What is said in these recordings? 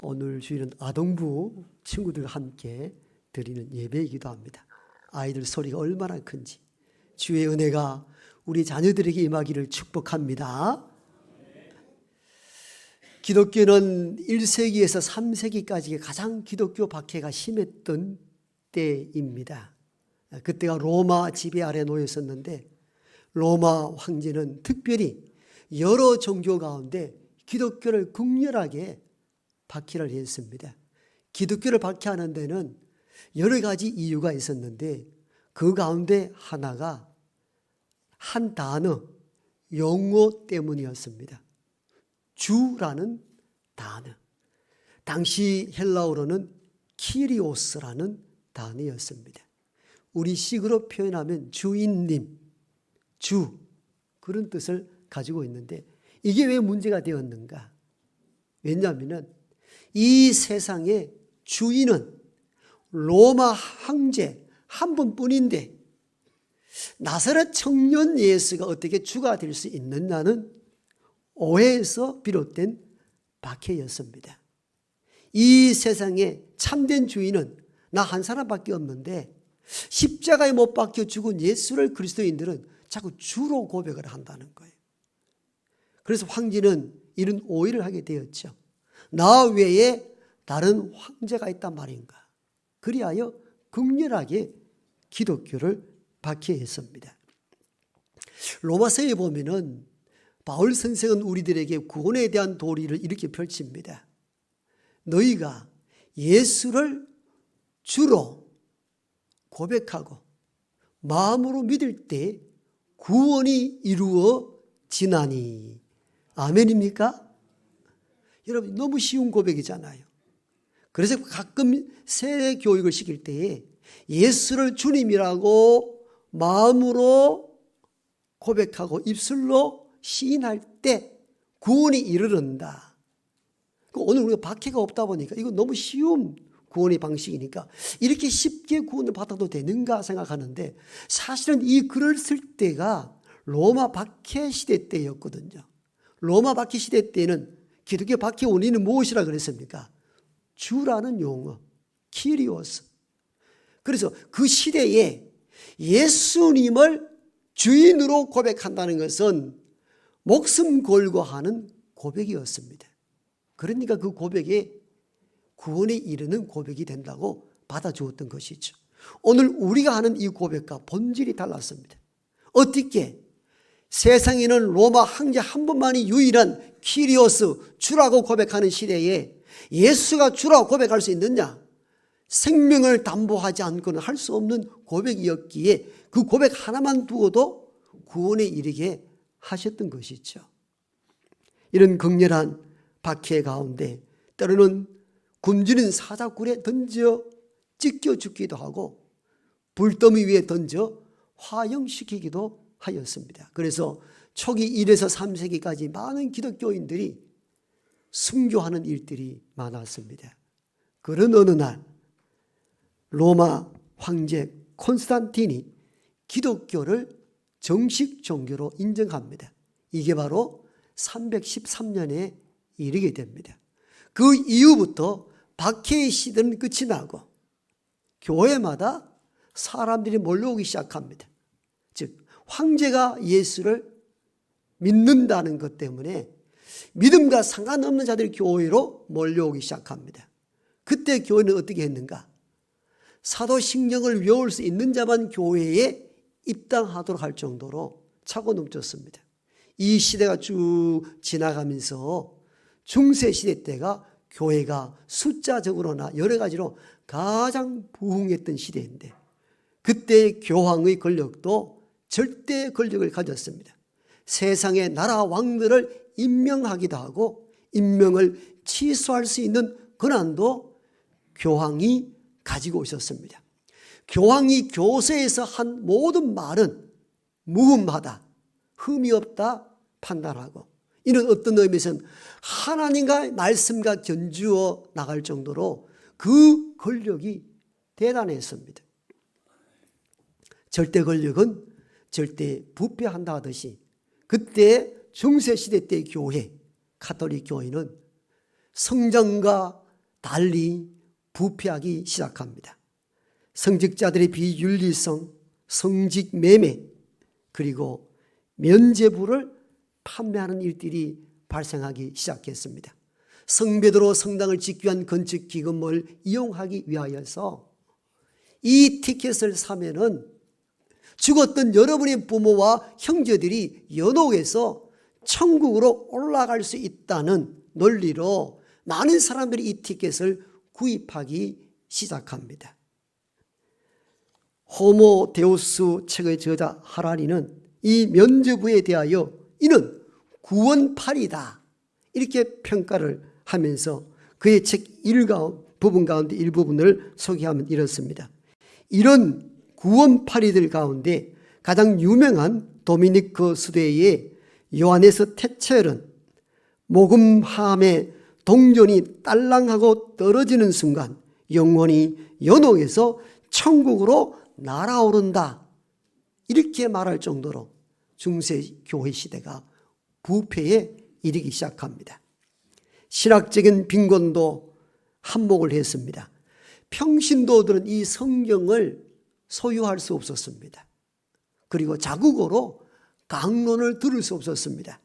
오늘 주일은 아동부 친구들과 함께 드리는 예배이기도 합니다. 아이들 소리가 얼마나 큰지 주의 은혜가 우리 자녀들에게 임하기를 축복합니다. 기독교는 1세기에서 3세기까지 가장 기독교 박해가 심했던 때입니다. 그때가 로마 지배 아래 놓였었는데 로마 황제는 특별히 여러 종교 가운데 기독교를 극렬하게 박해를 했습니다. 기독교를 박해하는 데는 여러 가지 이유가 있었는데 그 가운데 하나가 한 단어, 용어 때문이었습니다. 주라는 단어. 당시 헬라어로는 키리오스라는 단어였습니다. 우리 식으로 표현하면 주인님, 주, 그런 뜻을 가지고 있는데 이게 왜 문제가 되었는가? 왜냐하면 이 세상의 주인은 로마 황제 한 분뿐인데 나사렛 청년 예수가 어떻게 주가 될 수 있느냐는 오해에서 비롯된 박해였습니다. 이 세상의 참된 주인은 나 한 사람밖에 없는데 십자가에 못 박혀 죽은 예수를 그리스도인들은 자꾸 주로 고백을 한다는 거예요. 그래서 황제는 이런 오해를 하게 되었죠. 나 외에 다른 황제가 있단 말인가. 그리하여 극렬하게 기독교를 박해했습니다. 로마서에 보면은 바울 선생은 우리들에게 구원에 대한 도리를 이렇게 펼칩니다. 너희가 예수를 주로 고백하고 마음으로 믿을 때 구원이 이루어지나니. 아멘입니까? 여러분 너무 쉬운 고백이잖아요. 그래서 가끔 세례 교육을 시킬 때에 예수를 주님이라고 마음으로 고백하고 입술로 시인할 때 구원이 이르른다. 오늘 우리가 박해가 없다 보니까 이거 너무 쉬운 구원의 방식이니까 이렇게 쉽게 구원을 받아도 되는가 생각하는데 사실은 이 글을 쓸 때가 로마 박해 시대 때였거든요. 로마 박해 시대 때는 기독교 박해 원인은 무엇이라 그랬습니까? 주라는 용어, 키리오스. 그래서 그 시대에 예수님을 주인으로 고백한다는 것은 목숨 걸고 하는 고백이었습니다. 그러니까 그 고백에 구원에 이르는 고백이 된다고 받아주었던 것이죠. 오늘 우리가 하는 이 고백과 본질이 달랐습니다. 어떻게 세상에는 로마 황제 한 분만이 유일한 키리오스, 주라고 고백하는 시대에 예수가 주라고 고백할 수 있느냐? 생명을 담보하지 않고는 할 수 없는 고백이었기에 그 고백 하나만 두어도 구원에 이르게 하셨던 것이죠. 이런 극렬한 박해 가운데 때로는 굶주린 사자굴에 던져 찢겨 죽기도 하고 불더미 위에 던져 화형시키기도 하였습니다. 그래서 초기 1에서 3세기까지 많은 기독교인들이 순교하는 일들이 많았습니다. 그런 어느 날 로마 황제 콘스탄틴이 기독교를 정식 종교로 인정합니다. 이게 바로 313년에 이르게 됩니다. 그 이후부터 박해의 시대는 끝이 나고 교회마다 사람들이 몰려오기 시작합니다. 즉 황제가 예수를 믿는다는 것 때문에 믿음과 상관없는 자들이 교회로 몰려오기 시작합니다. 그때 교회는 어떻게 했는가? 사도신경을 외울 수 있는 자만 교회에 입당하도록 할 정도로 차고 넘쳤습니다. 이 시대가 쭉 지나가면서 중세시대 때가 교회가 숫자적으로나 여러 가지로 가장 부흥했던 시대인데 그때 교황의 권력도 절대 권력을 가졌습니다. 세상의 나라 왕들을 임명하기도 하고 임명을 취소할 수 있는 권한도 교황이 가지고 있었습니다. 교황이 교세에서 한 모든 말은 무흠하다, 흠이 없다 판단하고 이는 어떤 의미에서는 하나님과 말씀과 견주어 나갈 정도로 그 권력이 대단했습니다. 절대 권력은 절대 부패한다 하듯이 그때 중세시대 때 교회, 가톨릭 교회는 성전과 달리 부패하기 시작합니다. 성직자들의 비윤리성, 성직 매매, 그리고 면죄부를 판매하는 일들이 발생하기 시작했습니다. 성배도로 성당을 짓기 위한 건축 기금을 이용하기 위하여서 이 티켓을 사면은 죽었던 여러분의 부모와 형제들이 연옥해서 천국으로 올라갈 수 있다는 논리로 많은 사람들이 이 티켓을 구입하기 시작합니다. 호모 데우스 책의 저자 하라리는 이 면죄부에 대하여 이는 구원팔이다 이렇게 평가를 하면서 그의 책 부분 가운데 일부분을 소개하면 이렇습니다. 이런 구원팔이들 가운데 가장 유명한 도미니크 수도의 요하네스 테첼은 모금함의 동전이 딸랑하고 떨어지는 순간 영혼이 연옥에서 천국으로 날아오른다 이렇게 말할 정도로 중세 교회 시대가 부패에 이르기 시작합니다. 신학적인 빈곤도 한몫을 했습니다. 평신도들은 이 성경을 소유할 수 없었습니다. 그리고 자국어로 강론을 들을 수 없었습니다.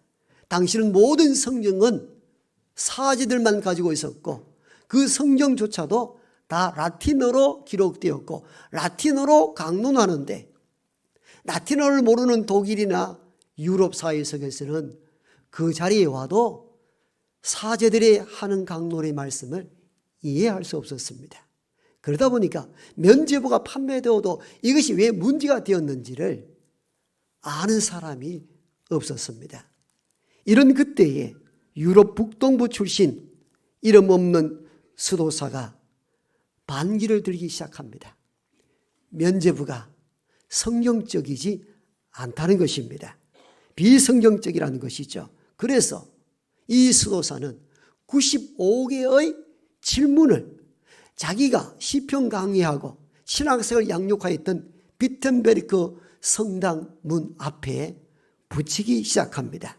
당시는 모든 성경은 사제들만 가지고 있었고 그 성경조차도 다 라틴어로 기록되었고 라틴어로 강론하는데 라틴어를 모르는 독일이나 유럽 사회석에서는 그 자리에 와도 사제들이 하는 강론의 말씀을 이해할 수 없었습니다. 그러다 보니까 면죄부가 판매되어도 이것이 왜 문제가 되었는지를 아는 사람이 없었습니다. 이런 그때에 유럽 북동부 출신 이름 없는 수도사가 반기를 들기 시작합니다. 면죄부가 성경적이지 않다는 것입니다. 비성경적이라는 것이죠. 그래서 이 수도사는 95개의 질문을 자기가 시편 강의하고 신학생을 양육하였던 비텐베르크 성당 문 앞에 붙이기 시작합니다.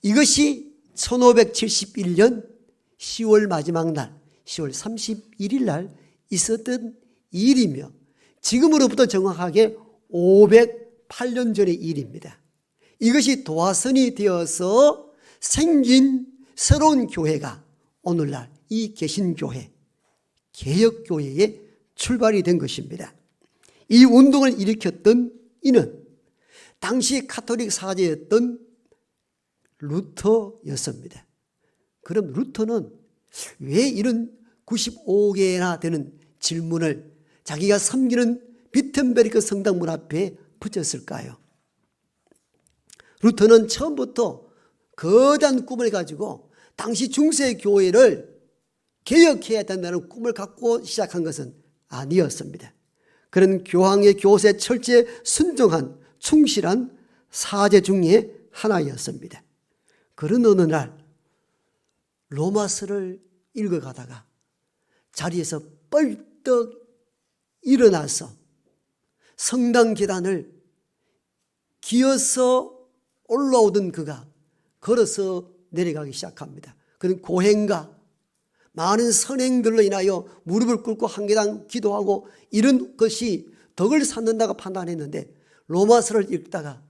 이것이 1571년 10월 마지막 날 10월 31일 날 있었던 일이며 지금으로부터 정확하게 508년 전의 일입니다. 이것이 도화선이 되어서 생긴 새로운 교회가 오늘날 이 개신교회, 개혁교회의 출발이 된 것입니다. 이 운동을 일으켰던 이는 당시 카톨릭 사제였던 루터였습니다. 그럼 루터는 왜 이런 95개나 되는 질문을 자기가 섬기는 비텐베르크 성당문 앞에 붙였을까요? 루터는 처음부터 거대한 꿈을 가지고 당시 중세 교회를 개혁해야 된다는 꿈을 갖고 시작한 것은 아니었습니다. 그런 교황의 교세에 철저히 순종한 충실한 사제 중에 하나였습니다. 그런 어느 날 로마서를 읽어가다가 자리에서 뻘떡 일어나서 성당 계단을 기어서 올라오던 그가 걸어서 내려가기 시작합니다. 그는 고행가 많은 선행들로 인하여 무릎을 꿇고 한 계단 기도하고 이런 것이 덕을 쌓는다고 판단했는데 로마서를 읽다가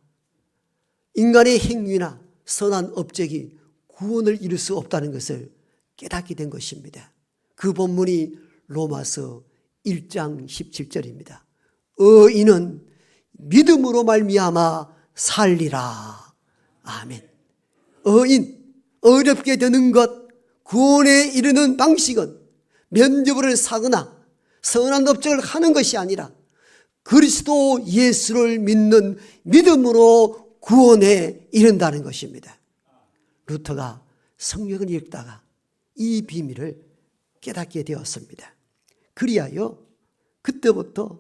인간의 행위나 선한 업적이 구원을 이룰 수 없다는 것을 깨닫게 된 것입니다. 그 본문이 로마서 1장 17절입니다. 의인은 믿음으로 말미암아 살리라. 아멘. 의인, 어렵게 되는 것, 구원에 이르는 방식은 면죄부를 사거나 선한 업적을 하는 것이 아니라 그리스도 예수를 믿는 믿음으로 구원에 이른다는 것입니다. 루터가 성경을 읽다가 이 비밀을 깨닫게 되었습니다. 그리하여 그때부터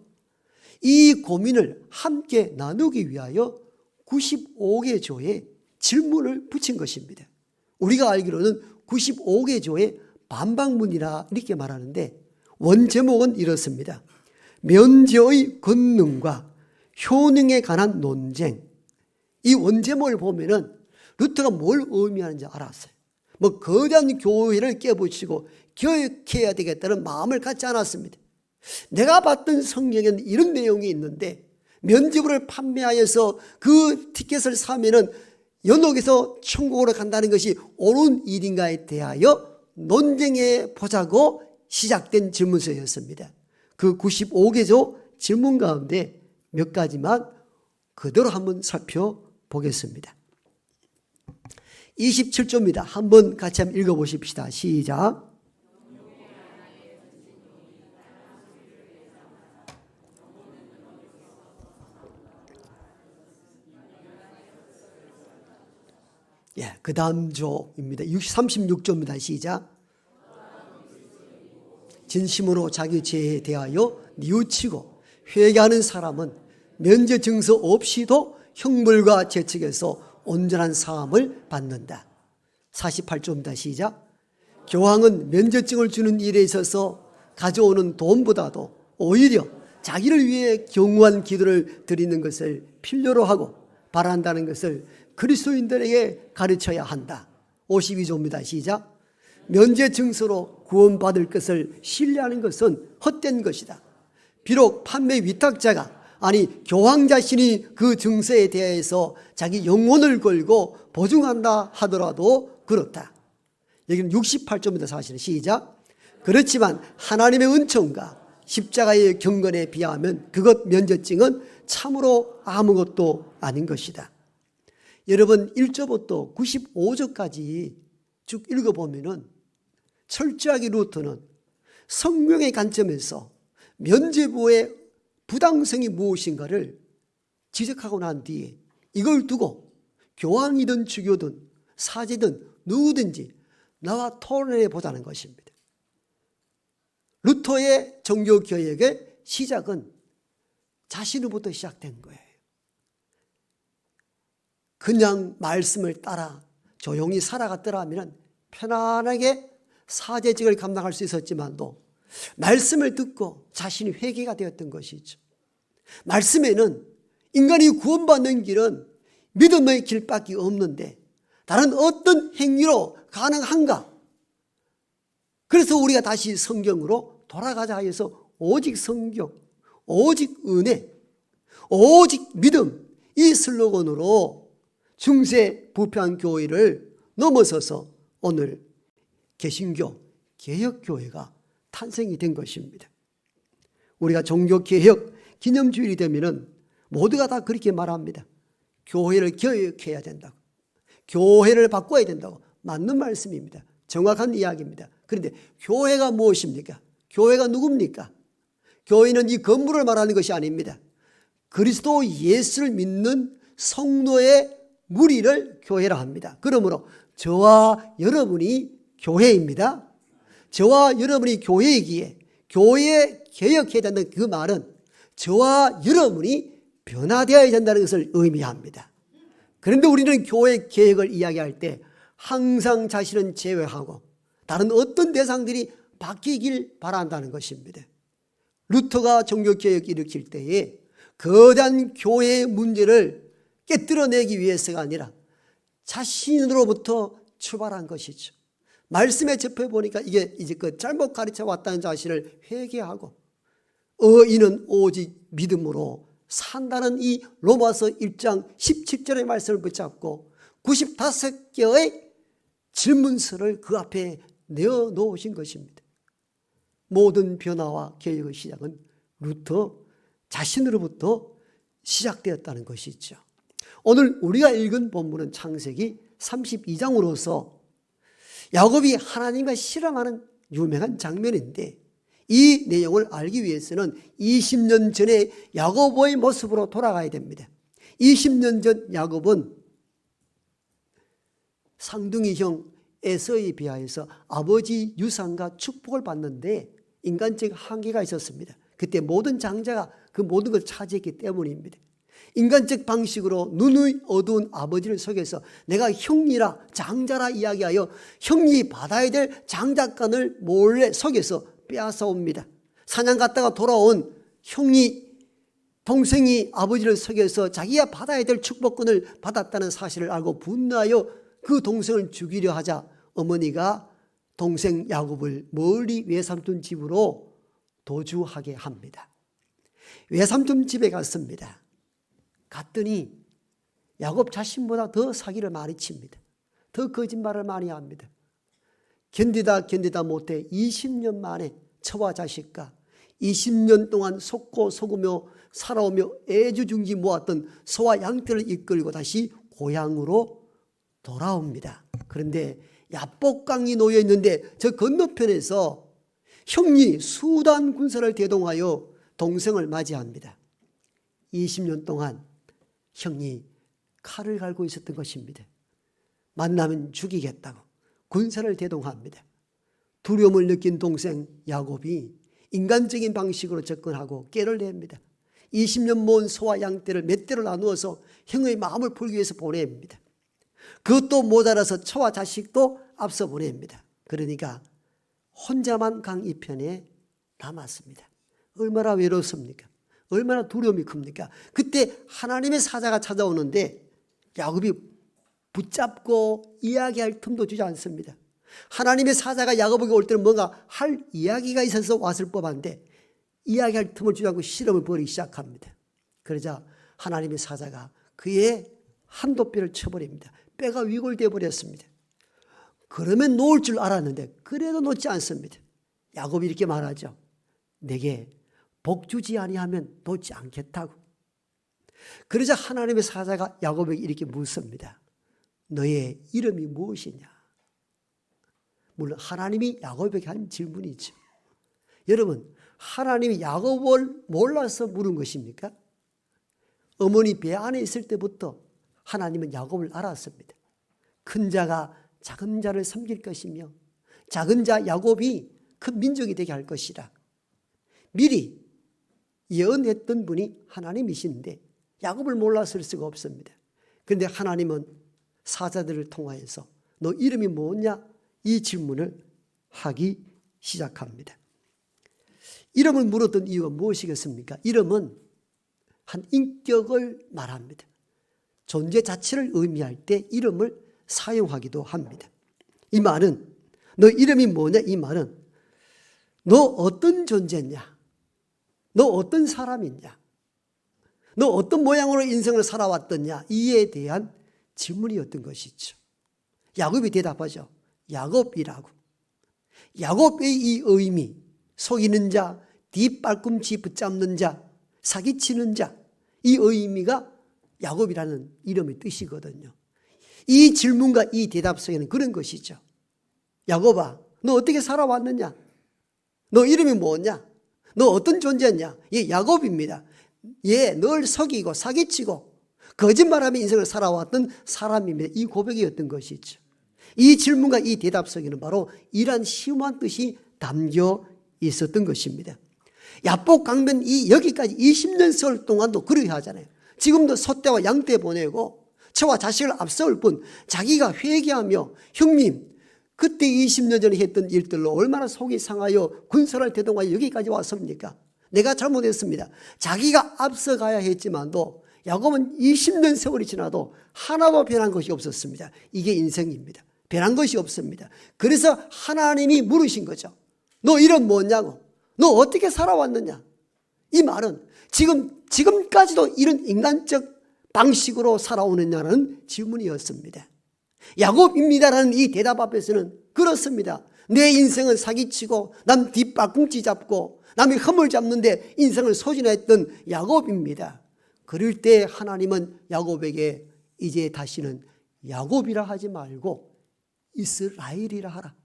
이 고민을 함께 나누기 위하여 95개 조에 질문을 붙인 것입니다. 우리가 알기로는 95개 조의 반박문이라 이렇게 말하는데 원제목은 이렇습니다. 면죄의 권능과 효능에 관한 논쟁. 이 원제목을 보면은 루터가 뭘 의미하는지 알았어요. 뭐 거대한 교회를 깨부시고 교육해야 되겠다는 마음을 갖지 않았습니다. 내가 봤던 성경에는 이런 내용이 있는데 면죄부를 판매하여서 그 티켓을 사면은 연옥에서 천국으로 간다는 것이 옳은 일인가에 대하여 논쟁해 보자고 시작된 질문서였습니다. 그 95개조 질문 가운데 몇 가지만 그대로 한번 살펴보겠습니다. 27조입니다. 한번 같이 한번 읽어보십시다. 시작. 예, 그 다음 조입니다. 36조입니다. 시작. 진심으로 자기 죄에 대하여 뉘우치고 회개하는 사람은 면죄 증서 없이도 형벌과 재측에서 온전한 사함을 받는다. 48조입니다. 시작. 교황은 면죄증을 주는 일에 있어서 가져오는 돈보다도 오히려 자기를 위해 경우한 기도를 드리는 것을 필요로 하고 바란다는 것을 그리스도인들에게 가르쳐야 한다. 52조입니다. 시작. 면죄 증서로 구원받을 것을 신뢰하는 것은 헛된 것이다. 비록 판매 위탁자가 아니 교황 자신이 그 증서에 대해서 자기 영혼을 걸고 보증한다 하더라도 그렇다. 여기는 68조입니다. 사실은 시작. 그렇지만 하나님의 은총과 십자가의 경건에 비하면 그것 면죄증은 참으로 아무것도 아닌 것이다. 여러분 1조부터 95조까지 쭉 읽어보면은 철저하게 루터는 성경의 관점에서 면죄부의 부당성이 무엇인가를 지적하고 난 뒤에 이걸 두고 교황이든 주교든 사제든 누구든지 나와 토론해 보자는 것입니다. 루터의 종교개혁의 시작은 자신으로부터 시작된 거예요. 그냥 말씀을 따라 조용히 살아갔더라면 편안하게 사제직을 감당할 수 있었지만도 말씀을 듣고 자신이 회개가 되었던 것이죠. 말씀에는 인간이 구원받는 길은 믿음의 길밖에 없는데 다른 어떤 행위로 가능한가? 그래서 우리가 다시 성경으로 돌아가자 해서 오직 성경, 오직 은혜, 오직 믿음 이 슬로건으로 중세 부패한 교회를 넘어서서 오늘 개신교, 개혁교회가 탄생이 된 것입니다. 우리가 종교개혁 기념주일이 되면은 모두가 다 그렇게 말합니다. 교회를 개혁해야 된다고. 교회를 바꿔야 된다고. 맞는 말씀입니다. 정확한 이야기입니다. 그런데 교회가 무엇입니까? 교회가 누굽니까? 교회는 이 건물을 말하는 것이 아닙니다. 그리스도 예수를 믿는 성도의 무리를 교회라 합니다. 그러므로 저와 여러분이 교회입니다. 저와 여러분이 교회이기에 교회 개혁해야 된다는 그 말은 저와 여러분이 변화되어야 된다는 것을 의미합니다. 그런데 우리는 교회 개혁을 이야기할 때 항상 자신은 제외하고 다른 어떤 대상들이 바뀌길 바란다는 것입니다. 루터가 종교개혁을 일으킬 때에 거대한 교회의 문제를 깨뜨려내기 위해서가 아니라 자신으로부터 출발한 것이죠. 말씀에 접해보니까 이게 이제껏 잘못 가르쳐 왔다는 자신을 회개하고 이는 오직 믿음으로 산다는 이 로마서 1장 17절의 말씀을 붙잡고 95개의 질문서를 그 앞에 내어놓으신 것입니다. 모든 변화와 개혁의 시작은 루터 자신으로부터 시작되었다는 것이죠. 오늘 우리가 읽은 본문은 창세기 32장으로서 야곱이 하나님과 실험하는 유명한 장면인데 이 내용을 알기 위해서는 20년 전의 야곱의 모습으로 돌아가야 됩니다. 20년 전 야곱은 쌍둥이 형 에서에 비하여서 아버지 유산과 축복을 받는데 인간적 한계가 있었습니다. 그때 모든 장자가 그 모든 걸 차지했기 때문입니다. 인간적 방식으로 눈의 어두운 아버지를 속여서 내가 형이라 장자라 이야기하여 형이 받아야 될 장자권을 몰래 속여서 빼앗아옵니다. 사냥 갔다가 돌아온 동생이 아버지를 속여서 자기가 받아야 될 축복권을 받았다는 사실을 알고 분노하여 그 동생을 죽이려 하자 어머니가 동생 야곱을 멀리 외삼촌 집으로 도주하게 합니다. 외삼촌 집에 갔습니다. 갔더니 야곱 자신보다 더 사기를 많이 칩니다. 더 거짓말을 많이 합니다. 견디다 못해 20년 만에 처와 자식과 20년 동안 속고 속으며 살아오며 애주중지 모았던 소와 양떼를 이끌고 다시 고향으로 돌아옵니다. 그런데 야복강이 놓여 있는데 저 건너편에서 형이 수단 군사를 대동하여 동생을 맞이합니다. 20년 동안 형이 칼을 갈고 있었던 것입니다. 만나면 죽이겠다고 군사를 대동합니다. 두려움을 느낀 동생 야곱이 인간적인 방식으로 접근하고 꾀를 냅니다. 20년 모은 소와 양떼를 몇 대로 나누어서 형의 마음을 풀기 위해서 보냅니다. 그것도 모자라서 처와 자식도 앞서 보냅니다. 그러니까 혼자만 강 이편에 남았습니다. 얼마나 외롭습니까? 얼마나 두려움이 큽니까? 그때 하나님의 사자가 찾아오는데 야곱이 붙잡고 이야기할 틈도 주지 않습니다. 하나님의 사자가 야곱에게 올 때는 뭔가 할 이야기가 있어서 왔을 법한데 이야기할 틈을 주지 않고 실험을 벌이기 시작합니다. 그러자 하나님의 사자가 그의 한도뼈를 쳐버립니다. 뼈가 위골되어 버렸습니다. 그러면 놓을 줄 알았는데 그래도 놓지 않습니다. 야곱이 이렇게 말하죠. 내게 복 주지 아니하면 놓지 않겠다고. 그러자 하나님의 사자가 야곱에게 이렇게 묻습니다. 너의 이름이 무엇이냐? 물론 하나님이 야곱에게 한 질문이죠. 여러분, 하나님이 야곱을 몰라서 물은 것입니까? 어머니 배 안에 있을 때부터 하나님은 야곱을 알았습니다. 큰 자가 작은 자를 섬길 것이며 작은 자 야곱이 큰 민족이 되게 할 것이라 미리 예언했던 분이 하나님이신데 야곱을 몰랐을 수가 없습니다. 그런데 하나님은 사자들을 통하여서 너 이름이 뭐냐? 이 질문을 하기 시작합니다. 이름을 물었던 이유가 무엇이겠습니까? 이름은 한 인격을 말합니다. 존재 자체를 의미할 때 이름을 사용하기도 합니다. 이 말은 너 이름이 뭐냐? 이 말은 너 어떤 존재냐? 너 어떤 사람이냐? 너 어떤 모양으로 인생을 살아왔더냐? 이에 대한 질문이었던 것이죠. 야곱이 대답하죠. 야곱이라고. 야곱의 이 의미, 속이는 자, 뒷발꿈치 붙잡는 자, 사기치는 자, 이 의미가 야곱이라는 이름의 뜻이거든요. 이 질문과 이 대답 속에는 그런 것이죠. 야곱아, 너 어떻게 살아왔느냐? 너 이름이 뭐냐? 너 어떤 존재냐? 예, 야곱입니다. 예, 널 속이고 사기치고 거짓말하며 인생을 살아왔던 사람입니다. 이 고백이었던 것이죠. 이 질문과 이 대답 속에는 바로 이러한 심오한 뜻이 담겨 있었던 것입니다. 야복 강변 이 여기까지 20년 세월 동안도 그렇게 하잖아요. 지금도 소떼와 양떼 보내고 처와 자식을 앞세울 뿐 자기가 회개하며 형님 그때 20년 전에 했던 일들로 얼마나 속이 상하여 군사를 대동하여 여기까지 왔습니까? 내가 잘못했습니다. 자기가 앞서가야 했지만도 야곱은 20년 세월이 지나도 하나도 변한 것이 없었습니다. 이게 인생입니다. 변한 것이 없습니다. 그래서 하나님이 물으신 거죠. 너 이름 뭐냐고? 너 어떻게 살아왔느냐? 이 말은 지금까지도 이런 인간적 방식으로 살아오느냐는 질문이었습니다. 야곱입니다라는 이 대답 앞에서는 그렇습니다. 내 인생은 사기치고 남 뒷발꿈치 잡고 남의 흠을 잡는데 인생을 소진했던 야곱입니다. 그럴 때 하나님은 야곱에게 이제 다시는 야곱이라 하지 말고 이스라엘이라 하라.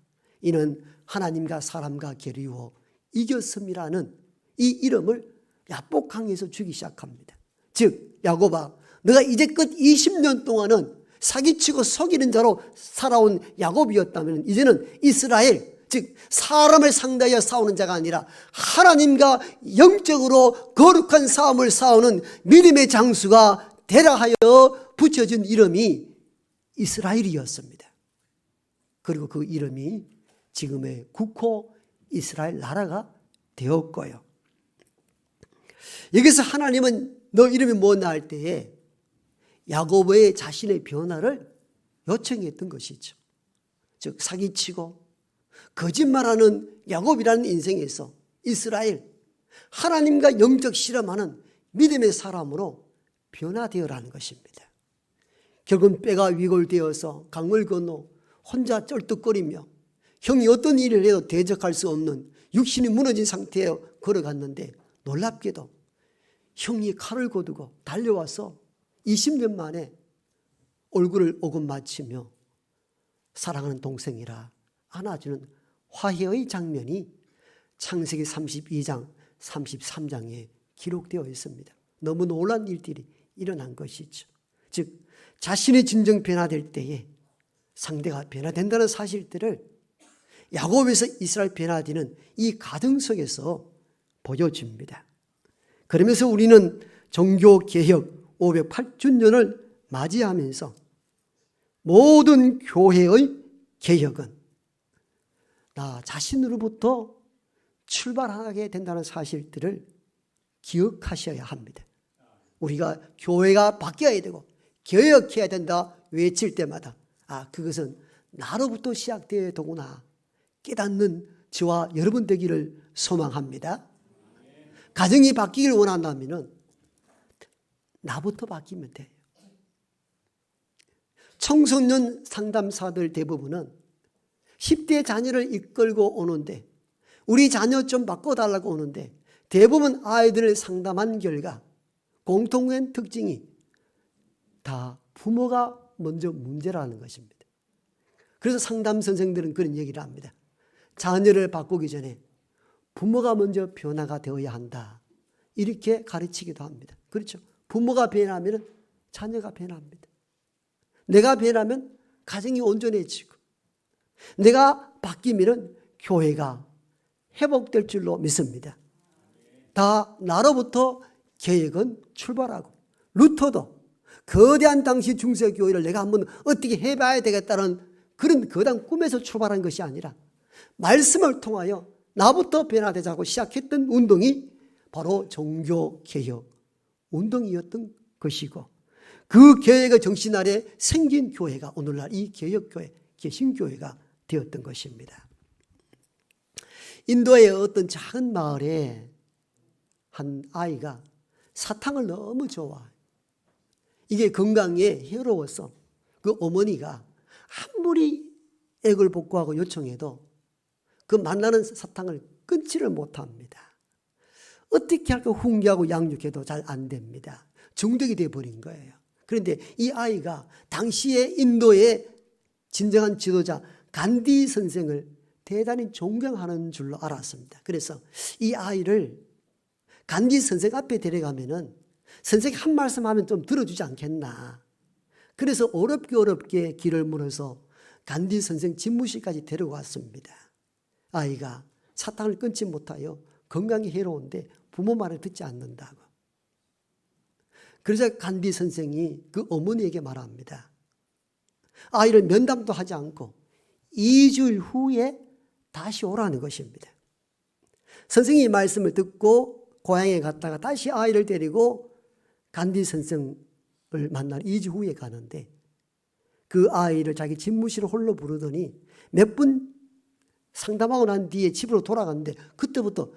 이는 하나님과 사람과 겨루어 이겼음이라는 이 이름을 야복강에서 주기 시작합니다. 즉 야곱아 너가 이제껏 20년 동안은 사기치고 속이는 자로 살아온 야곱이었다면 이제는 이스라엘 즉 사람을 상대하여 싸우는 자가 아니라 하나님과 영적으로 거룩한 싸움을 싸우는 믿음의 장수가 되라 하여 붙여진 이름이 이스라엘이었습니다. 그리고 그 이름이 지금의 국호 이스라엘 나라가 되었고요. 여기서 하나님은 너 이름이 뭐냐 할 때에 야곱의 자신의 변화를 요청했던 것이죠. 즉 사기치고 거짓말하는 야곱이라는 인생에서 이스라엘, 하나님과 영적 실험하는 믿음의 사람으로 변화되어라는 것입니다. 결국은 뼈가 위골되어서 강을 건너 혼자 쩔뚝거리며 형이 어떤 일을 해도 대적할 수 없는 육신이 무너진 상태에 걸어갔는데, 놀랍게도 형이 칼을 거두고 달려와서 20년 만에 얼굴을 오금 맞추며 사랑하는 동생이라 안아주는 화해의 장면이 창세기 32장, 33장에 기록되어 있습니다. 너무 놀라운 일들이 일어난 것이죠. 즉 자신의 진정 변화될 때에 상대가 변화된다는 사실들을 야곱에서 이스라엘 변화되는 이 과정 속에서 보여줍니다. 그러면서 우리는 종교개혁 508주년을 맞이하면서 모든 교회의 개혁은 나 자신으로부터 출발하게 된다는 사실들을 기억하셔야 합니다. 우리가 교회가 바뀌어야 되고 개혁해야 된다 외칠 때마다 그것은 나로부터 시작되어야 되구나 깨닫는 저와 여러분 되기를 소망합니다. 가정이 바뀌기를 원한다면 나부터 바뀌면 돼요. 청소년 상담사들 대부분은 10대 자녀를 이끌고 오는데, 우리 자녀 좀 바꿔달라고 오는데, 대부분 아이들을 상담한 결과 공통된 특징이 다 부모가 먼저 문제라는 것입니다. 그래서 상담 선생들은 그런 얘기를 합니다. 자녀를 바꾸기 전에 부모가 먼저 변화가 되어야 한다, 이렇게 가르치기도 합니다. 그렇죠? 부모가 변하면 자녀가 변합니다. 내가 변하면 가정이 온전해지고, 내가 바뀌면 교회가 회복될 줄로 믿습니다. 다 나로부터 계획은 출발하고, 루터도 거대한 당시 중세교회를 내가 한번 어떻게 해봐야 되겠다는 그런 거대한 꿈에서 출발한 것이 아니라 말씀을 통하여 나부터 변화되자고 시작했던 운동이 바로 종교개혁 운동이었던 것이고, 그 계획의 정신 아래 생긴 교회가 오늘날 이 개혁교회, 개신교회가 되었던 것입니다. 인도의 어떤 작은 마을에 한 아이가 사탕을 너무 좋아해요. 이게 건강에 해로워서 그 어머니가 아무리 액을 복구하고 요청해도 그 만나는 사탕을 끊지를 못합니다. 어떻게 할까 훈계하고 양육해도 잘 안 됩니다. 중독이 되어버린 거예요. 그런데 이 아이가 당시에 인도의 진정한 지도자 간디 선생을 대단히 존경하는 줄로 알았습니다. 그래서 이 아이를 간디 선생 앞에 데려가면은 선생이 한 말씀 하면 좀 들어주지 않겠나. 그래서 어렵게 길을 물어서 간디 선생 집무실까지 데려왔습니다. 아이가 사탕을 끊지 못하여 건강이 해로운데 부모 말을 듣지 않는다고. 그래서 간디 선생이 그 어머니에게 말합니다. 아이를 면담도 하지 않고 2주일 후에 다시 오라는 것입니다. 선생이 말씀을 듣고 고향에 갔다가 다시 아이를 데리고 간디 선생을 만날 2주 후에 가는데, 그 아이를 자기 집무실에 홀로 부르더니 몇 분 상담하고 난 뒤에 집으로 돌아갔는데 그때부터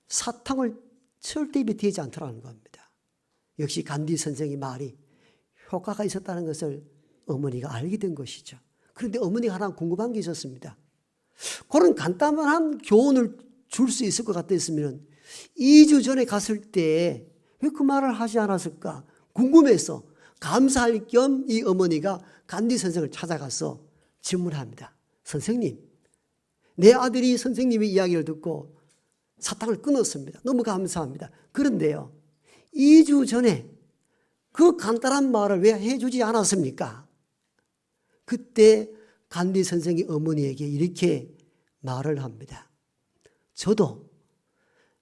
사탕을 절대 입에 대지 않더라는 겁니다. 역시 간디 선생의 말이 효과가 있었다는 것을 어머니가 알게 된 것이죠. 그런데 어머니가 하나 궁금한 게 있었습니다. 그런 간단한 교훈을 줄 수 있을 것 같았으면 2주 전에 갔을 때 왜 그 말을 하지 않았을까 궁금해서 감사할 겸 이 어머니가 간디 선생을 찾아가서 질문합니다. 선생님, 내 아들이 선생님의 이야기를 듣고 사탕을 끊었습니다. 너무 감사합니다. 그런데요, 2주 전에 그 간단한 말을 왜 해주지 않았습니까? 그때 간디 선생이 어머니에게 이렇게 말을 합니다. 저도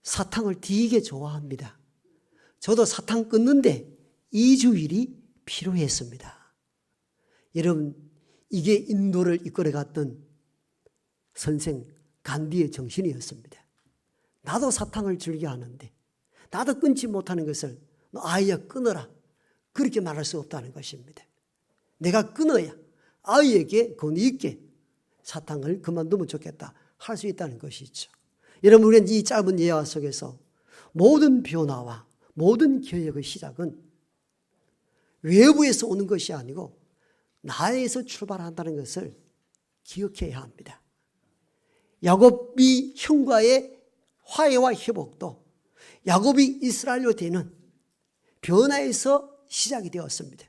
사탕을 되게 좋아합니다. 저도 사탕 끊는데 2주일이 필요했습니다. 여러분, 이게 인도를 이끌어갔던 선생 간디의 정신이었습니다. 나도 사탕을 즐겨하는데 나도 끊지 못하는 것을 너 아이야 끊어라, 그렇게 말할 수 없다는 것입니다. 내가 끊어야 아이에게 권위 있게 사탕을 그만두면 좋겠다 할 수 있다는 것이죠. 여러분, 우리는 이 짧은 예화 속에서 모든 변화와 모든 개혁의 시작은 외부에서 오는 것이 아니고 나에서 출발한다는 것을 기억해야 합니다. 야곱이 형과의 화해와 회복도 야곱이 이스라엘로 되는 변화에서 시작이 되었습니다.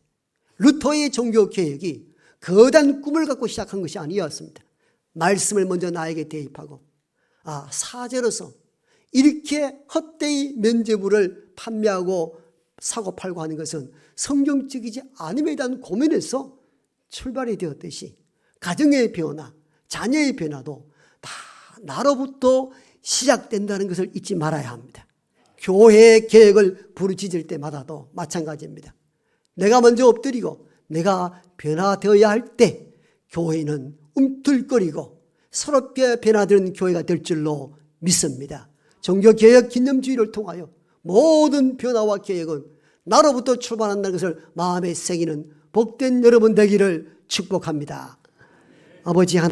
루터의 종교개혁이 거대한 꿈을 갖고 시작한 것이 아니었습니다. 말씀을 먼저 나에게 대입하고 사제로서 이렇게 헛되이 면죄부를 판매하고 사고 팔고 하는 것은 성경적이지 않음에 대한 고민에서 출발이 되었듯이 가정의 변화, 자녀의 변화도 다 나로부터 시작된다는 것을 잊지 말아야 합니다. 교회의 계획을 부르짖을 때마다도 마찬가지입니다. 내가 먼저 엎드리고 내가 변화되어야 할 때 교회는 움틀거리고 서럽게 변화되는 교회가 될 줄로 믿습니다. 종교개혁 기념주의를 통하여 모든 변화와 계획은 나로부터 출발한다는 것을 마음에 새기는 복된 여러분 되기를 축복합니다. 아버지 하나님,